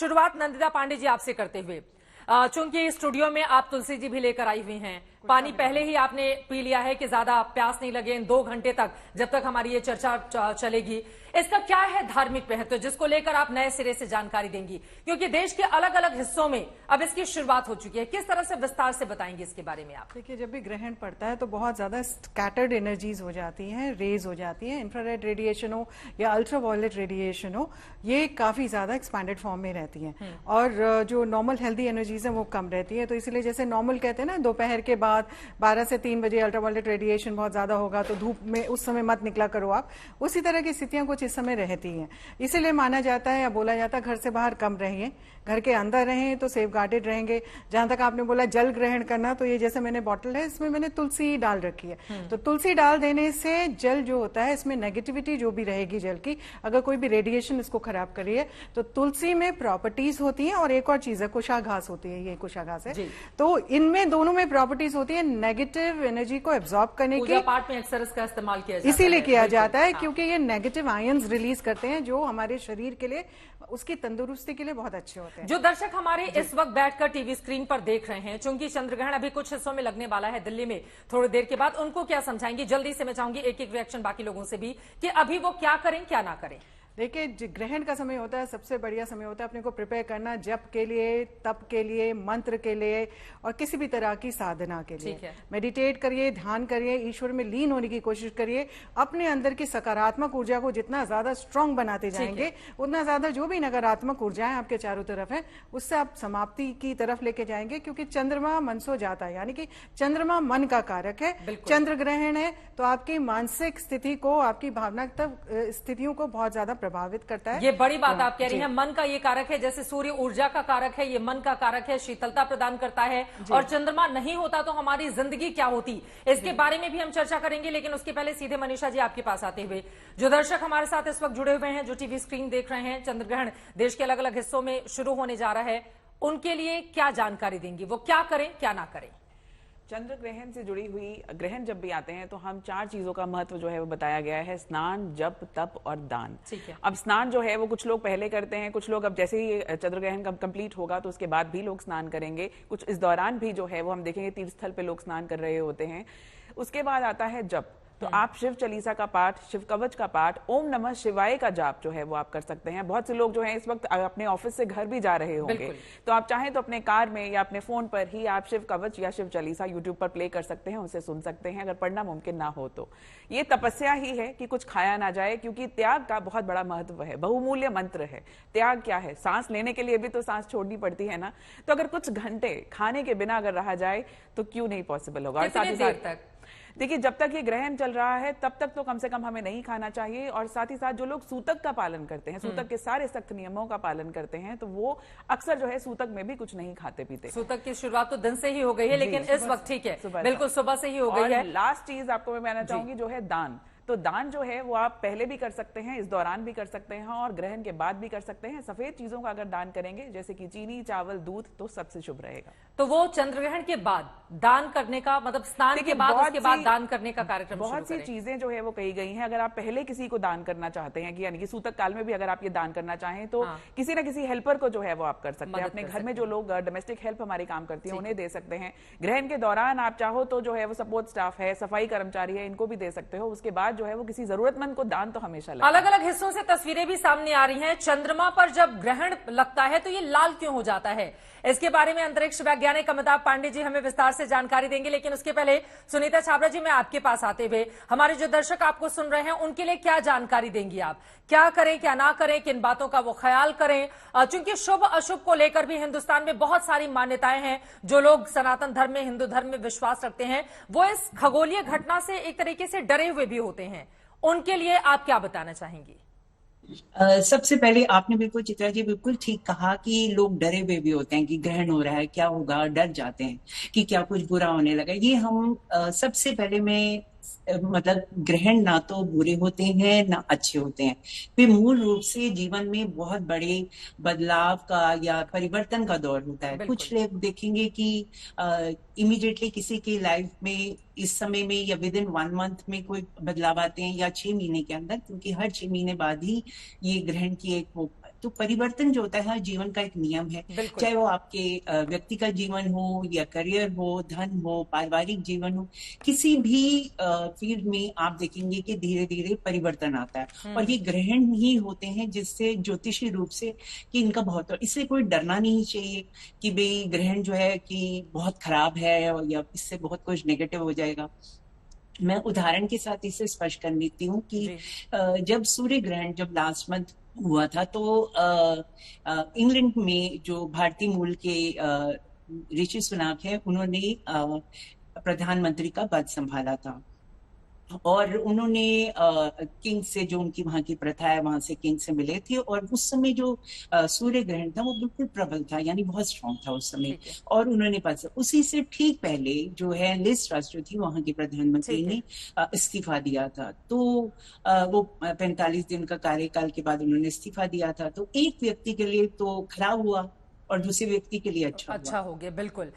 शुरुआत नंदिता पांडे जी आपसे करते हुए, चूंकि स्टूडियो में आप तुलसी जी भी लेकर आई हुई हैं, पानी पहले ही आपने पी लिया है कि ज्यादा प्यास नहीं लगे इन 2 घंटे तक जब तक हमारी ये चर्चा चलेगी। इसका क्या है धार्मिक महत्व जिसको लेकर आप नए सिरे से जानकारी देंगी, क्योंकि देश के अलग अलग हिस्सों में अब इसकी शुरुआत हो चुकी है, किस तरह से विस्तार से बताएंगे इसके बारे में आप? देखिए, जब भी ग्रहण पड़ता है तो बहुत ज्यादा स्कैटर्ड एनर्जीज हो जाती हैं, रेज हो जाती हैं, इंफ्रारेड रेडिएशन हो या अल्ट्रावायलेट रेडिएशन हो, ये काफी ज्यादा एक्सपैंडेड फॉर्म में रहती हैं और जो नॉर्मल हेल्दी एनर्जीज है वो कम रहती है। तो इसलिए जैसे नॉर्मल कहते हैं ना, दोपहर के बाद 12 से 3 बजे अल्ट्रावायलेट रेडिएशन बहुत ज्यादा होगा तो धूप में उस समय मत निकला करो आप, उसी तरह की स्थितियां कुछ इस समय रहती हैं। इसीलिए माना जाता है या बोला जाता है घर से बाहर कम रहिए, घर के अंदर रहें तो सेफ गार्डेड रहेंगे। जहां तक आपने बोला जल ग्रहण करना, तो ये जैसे मैंने बॉटल है इसमें मैंने तुलसी डाल रखी है, तो तुलसी डाल देने से जल जो होता है इसमें नेगेटिविटी जो भी रहेगी जल की, अगर कोई भी रेडिएशन इसको खराब करिए तो तुलसी में प्रॉपर्टीज होती हैं। और एक और चीज है, कुशा घास होती है, ये कुशा घास है, तो इनमें दोनों में प्रॉपर्टीज होती है नेगेटिव एनर्जी को एब्जॉर्ब करने की। पार्ट में अक्सर इसका इस्तेमाल किया जाता है, इसीलिए किया जाता है क्योंकि ये नेगेटिव आयंस रिलीज करते हैं जो हमारे शरीर के लिए, उसकी तंदुरुस्ती के लिए बहुत अच्छे होते हैं। जो दर्शक हमारे इस वक्त बैठकर टीवी स्क्रीन पर देख रहे हैं, चूंकि चंद्रग्रहण अभी कुछ हिस्सों में लगने वाला है दिल्ली में थोड़ी देर के बाद, उनको क्या समझाएंगी? जल्दी से मैं चाहूंगी एक एक रिएक्शन बाकी लोगों से भी कि अभी वो क्या करें क्या ना करें। देखिए, ग्रहण का समय होता है, सबसे बढ़िया समय होता है अपने को प्रिपेयर करना जप के लिए, तप के लिए, मंत्र के लिए और किसी भी तरह की साधना के लिए। मेडिटेट करिए, ध्यान करिए, ईश्वर में लीन होने की कोशिश करिए। अपने अंदर की सकारात्मक ऊर्जा को जितना ज्यादा स्ट्रांग बनाते जाएंगे उतना ज्यादा जो भी नकारात्मक ऊर्जाएं आपके चारों तरफ है उससे आप समाप्ति की तरफ लेके जाएंगे, क्योंकि चंद्रमा मन सो जाता है, यानी कि चंद्रमा मन का कारक है। चंद्र ग्रहण है तो आपकी मानसिक स्थिति को, आपकी भावनात्मक स्थितियों को बहुत ज्यादा प्रभावित करता है। ये बड़ी बात आप कह रही हैं, मन का ये कारक है, जैसे सूर्य ऊर्जा का कारक है, ये मन का कारक है, शीतलता प्रदान करता है, और चंद्रमा नहीं होता तो हमारी जिंदगी क्या होती, इसके बारे में भी हम चर्चा करेंगे। लेकिन उसके पहले सीधे मनीषा जी आपके पास आते हुए, जो दर्शक हमारे साथ इस वक्त जुड़े हुए हैं, जो टीवी स्क्रीन देख रहे हैं, चंद्रग्रहण देश के अलग अलग हिस्सों में शुरू होने जा रहा है, उनके लिए क्या जानकारी देंगी, वो क्या करें क्या ना करें? चंद्र ग्रहण से जुड़ी हुई, ग्रहण जब भी आते हैं तो हम 4 चीजों का महत्व जो है वो बताया गया है: स्नान, जप, तप और दान। अब स्नान जो है वो कुछ लोग पहले करते हैं, कुछ लोग अब जैसे ही चंद्र ग्रहण कंप्लीट होगा तो उसके बाद भी लोग स्नान करेंगे, कुछ इस दौरान भी जो है वो हम देखेंगे तीर्थ स्थल पे लोग स्नान कर रहे होते हैं। उसके बाद आता है जप, तो आप शिव चालीसा का पाठ, शिव कवच का पाठ, ओम नमः शिवाय का जाप जो है वो आप कर सकते हैं। बहुत से लोग जो हैं इस वक्त अपने ऑफिस से घर भी जा रहे होंगे, तो आप चाहें तो अपने कार में या अपने फोन पर ही आप शिव कवच या शिव चालीसा यूट्यूब पर प्ले कर सकते हैं, उसे सुन सकते हैं अगर पढ़ना मुमकिन ना हो तो। ये तपस्या ही है कि कुछ खाया ना जाए, क्योंकि त्याग का बहुत बड़ा महत्व है, बहुमूल्य मंत्र है। त्याग क्या है? सांस लेने के लिए भी तो सांस छोड़नी पड़ती है ना, तो अगर कुछ घंटे खाने के बिना अगर रहा जाए तो क्यों नहीं पॉसिबल होगा। और साथ ही साथ देखिए, जब तक ये ग्रहण चल रहा है तब तक तो कम से कम हमें नहीं खाना चाहिए। और साथ ही साथ जो लोग सूतक का पालन करते हैं, सूतक के सारे सख्त नियमों का पालन करते हैं, तो वो अक्सर जो है सूतक में भी कुछ नहीं खाते पीते। सूतक की शुरुआत तो दिन से ही हो गई है, लेकिन इस वक्त ठीक है, बिल्कुल सुबह से ही हो गई है। लास्ट चीज आपको मैं कहना चाहूंगी जो है दान। तो दान जो है वो आप पहले भी कर सकते हैं, इस दौरान भी कर सकते हैं और ग्रहण के बाद भी कर सकते हैं। सफेद चीजों का अगर दान करेंगे जैसे कि चीनी, चावल, दूध, तो सबसे शुभ रहेगा। तो वो चंद्रग्रहण के बाद दान करने का मतलब स्नान के बाद, उसके बाद दान करने का कार्यक्रम बहुत सी चीजें जो है वो कही गई हैं। अगर आप पहले किसी को दान करना चाहते हैं, यानी कि सूतक काल में भी अगर आप ये दान करना चाहें तो किसी ना किसी हेल्पर को जो है वो आप कर सकते हैं। अपने घर में जो लोग डोमेस्टिक हेल्प हमारी काम करती है उन्हें दे सकते हैं। ग्रहण के दौरान आप चाहो तो जो है वो सपोर्ट स्टाफ है, सफाई कर्मचारी है, इनको भी दे सकते हो। उसके बाद जो है वो किसी जरूरतमंद को दान तो हमेशा लगता है। अलग अलग हिस्सों से तस्वीरें भी सामने आ रही हैं। चंद्रमा पर जब ग्रहण लगता है तो ये लाल क्यों हो जाता है, इसके बारे में अंतरिक्ष वैज्ञानिक अमिताभ पांडे जी हमें विस्तार से जानकारी देंगे। लेकिन उसके पहले सुनीता छाबड़ा जी, मैं आपके पास आते हुए, हमारे जो दर्शक आपको सुन रहे हैं उनके लिए क्या जानकारी देंगी आप? क्या करें क्या ना करें, किन बातों का वो ख्याल करें? चूंकि शुभ अशुभ को लेकर भी हिंदुस्तान में बहुत सारी मान्यताएं हैं। जो लोग सनातन धर्म में, हिंदू धर्म में विश्वास रखते हैं, वो इस खगोलीय घटना से एक तरीके से डरे हुए भी होते हैं। उनके लिए आप क्या बताना चाहेंगी? सबसे पहले आपने बिल्कुल, चित्रा जी बिल्कुल ठीक कहा कि लोग डरे हुए भी होते हैं कि ग्रहण हो रहा है, क्या होगा, डर जाते हैं कि क्या कुछ बुरा होने लगा। ये हम सबसे पहले मैं मतलब ग्रहण ना तो बुरे होते हैं ना अच्छे होते हैं, वे मूल रूप से जीवन में बहुत बड़े बदलाव का या परिवर्तन का दौर होता है। कुछ लोग देखेंगे कि इमीडिएटली किसी की लाइफ में इस समय में या विद इन 1 मंथ में कोई बदलाव आते हैं या 6 महीने के अंदर, क्योंकि हर 6 महीने बाद ही ये ग्रहण की एक वो तो परिवर्तन जो होता है जीवन का एक नियम है, चाहे वो आपके व्यक्तिगत जीवन हो या करियर हो, धन हो, पारिवारिक जीवन हो, किसी भी फील्ड में आप देखेंगे कि धीरे धीरे परिवर्तन आता है। और ये ग्रहण ही होते हैं जिससे ज्योतिषी रूप से कि इनका बहुत, इससे कोई डरना नहीं चाहिए कि भाई ग्रहण जो है कि बहुत खराब है या इससे बहुत कुछ नेगेटिव हो जाएगा। मैं उदाहरण के साथ इसे स्पष्ट कर देती हूँ कि जब सूर्य ग्रहण जब लास्ट मंथ हुआ था तो इंग्लैंड में जो भारतीय मूल के ऋषि सुनाक है, उन्होंने प्रधानमंत्री का पद संभाला था और उन्होंने किंग से, जो उनकी वहां की प्रथा है, वहां से किंग से मिले थे। और उस समय जो सूर्य ग्रहण था वो बिल्कुल प्रबल था, यानी बहुत स्ट्रांग था उस समय। और उन्होंने पास उसी से ठीक पहले जो है लिज ट्रस जो थी वहां की प्रधानमंत्री ने इस्तीफा दिया था। तो वो 45 दिन का कार्यकाल के बाद उन्होंने इस्तीफा दिया था। तो एक व्यक्ति के लिए तो खराब हुआ और दूसरे व्यक्ति के लिए अच्छा हो गया। बिल्कुल।